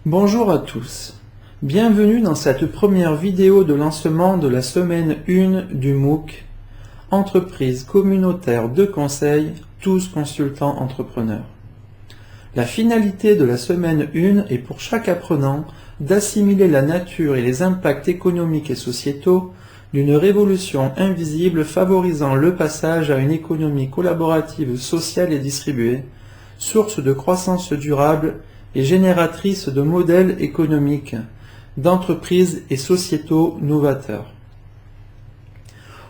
Bonjour à tous, bienvenue dans cette première vidéo de lancement de la semaine 1 du MOOC Entreprise communautaire de conseil, tous consultants entrepreneurs. La finalité de la semaine 1 est pour chaque apprenant d'assimiler la nature et les impacts économiques et sociétaux d'une révolution invisible favorisant le passage à une économie collaborative, sociale et distribuée, source de croissance durable et génératrice de modèles économiques, d'entreprises et sociétaux novateurs.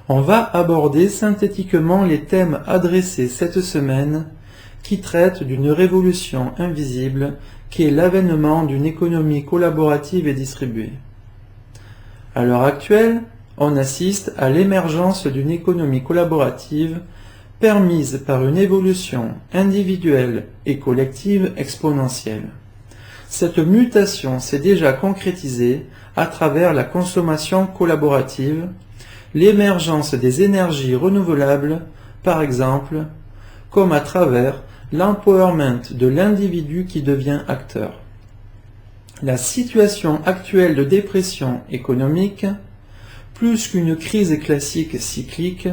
On va aborder synthétiquement les thèmes adressés cette semaine qui traitent d'une révolution invisible qui est l'avènement d'une économie collaborative et distribuée. À l'heure actuelle, on assiste à l'émergence d'une économie collaborative permise par une évolution individuelle et collective exponentielle. Cette mutation s'est déjà concrétisée à travers la consommation collaborative, l'émergence des énergies renouvelables, par exemple, comme à travers l'empowerment de l'individu qui devient acteur. La situation actuelle de dépression économique, plus qu'une crise classique cyclique,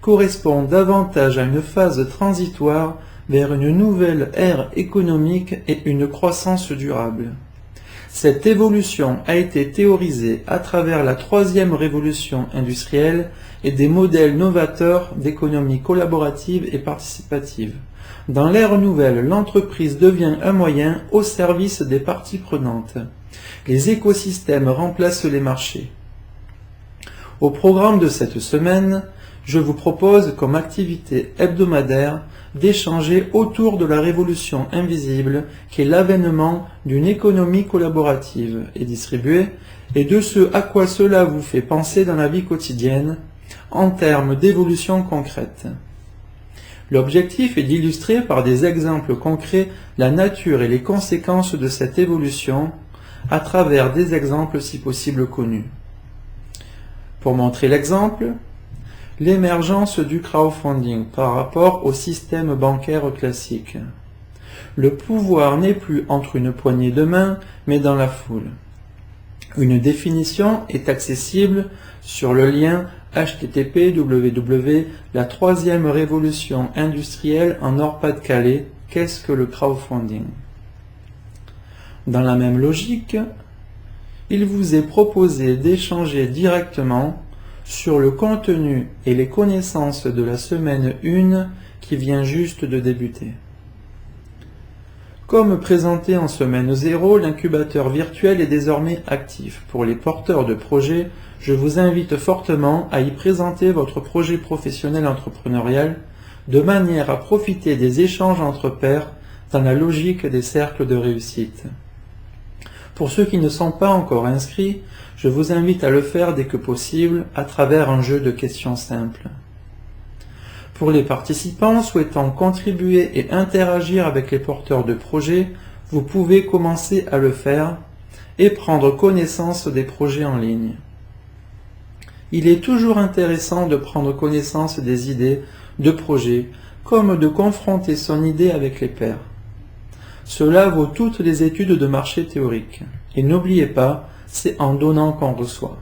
correspond davantage à une phase transitoire vers une nouvelle ère économique et une croissance durable. Cette évolution a été théorisée à travers la troisième révolution industrielle et des modèles novateurs d'économie collaborative et participative. Dans l'ère nouvelle, l'entreprise devient un moyen au service des parties prenantes. Les écosystèmes remplacent les marchés. Au programme de cette semaine, je vous propose comme activité hebdomadaire d'échanger autour de la révolution invisible qui est l'avènement d'une économie collaborative et distribuée et de ce à quoi cela vous fait penser dans la vie quotidienne en termes d'évolution concrète. L'objectif est d'illustrer par des exemples concrets la nature et les conséquences de cette évolution à travers des exemples si possible connus. Pour montrer l'exemple, l'émergence du crowdfunding par rapport au système bancaire classique. Le pouvoir n'est plus entre une poignée de main, mais dans la foule. Une définition est accessible sur le lien http://www la troisième révolution industrielle en Nord-Pas-de-Calais. Qu'est-ce que le crowdfunding? Dans la même logique, il vous est proposé d'échanger directement sur le contenu et les connaissances de la semaine 1 qui vient juste de débuter. Comme présenté en semaine 0, l'incubateur virtuel est désormais actif. Pour les porteurs de projets, je vous invite fortement à y présenter votre projet professionnel entrepreneurial de manière à profiter des échanges entre pairs dans la logique des cercles de réussite. Pour ceux qui ne sont pas encore inscrits, je vous invite à le faire dès que possible à travers un jeu de questions simples. Pour les participants souhaitant contribuer et interagir avec les porteurs de projets, vous pouvez commencer à le faire et prendre connaissance des projets en ligne. Il est toujours intéressant de prendre connaissance des idées de projets comme de confronter son idée avec les pairs. Cela vaut toutes les études de marché théoriques. Et n'oubliez pas, c'est en donnant qu'on reçoit.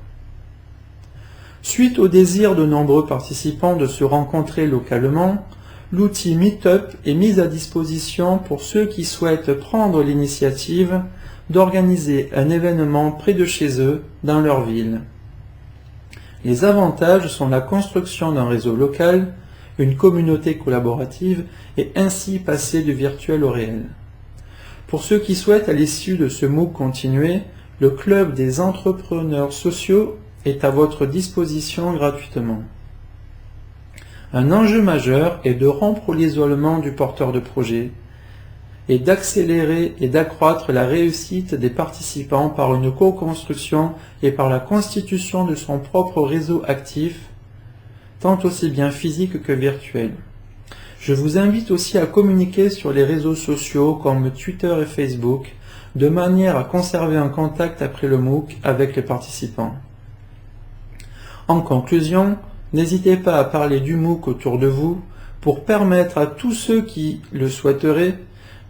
Suite au désir de nombreux participants de se rencontrer localement, l'outil Meetup est mis à disposition pour ceux qui souhaitent prendre l'initiative d'organiser un événement près de chez eux, dans leur ville. Les avantages sont la construction d'un réseau local, une communauté collaborative et ainsi passer du virtuel au réel. Pour ceux qui souhaitent à l'issue de ce MOOC continuer, le club des entrepreneurs sociaux est à votre disposition gratuitement. Un enjeu majeur est de rompre l'isolement du porteur de projet et d'accélérer et d'accroître la réussite des participants par une co-construction et par la constitution de son propre réseau actif, tant aussi bien physique que virtuel. Je vous invite aussi à communiquer sur les réseaux sociaux comme Twitter et Facebook, de manière à conserver un contact après le MOOC avec les participants. En conclusion, n'hésitez pas à parler du MOOC autour de vous pour permettre à tous ceux qui le souhaiteraient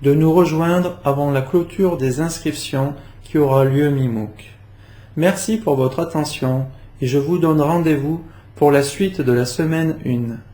de nous rejoindre avant la clôture des inscriptions qui aura lieu mi-MOOC. Merci pour votre attention et je vous donne rendez-vous pour la suite de la semaine 1.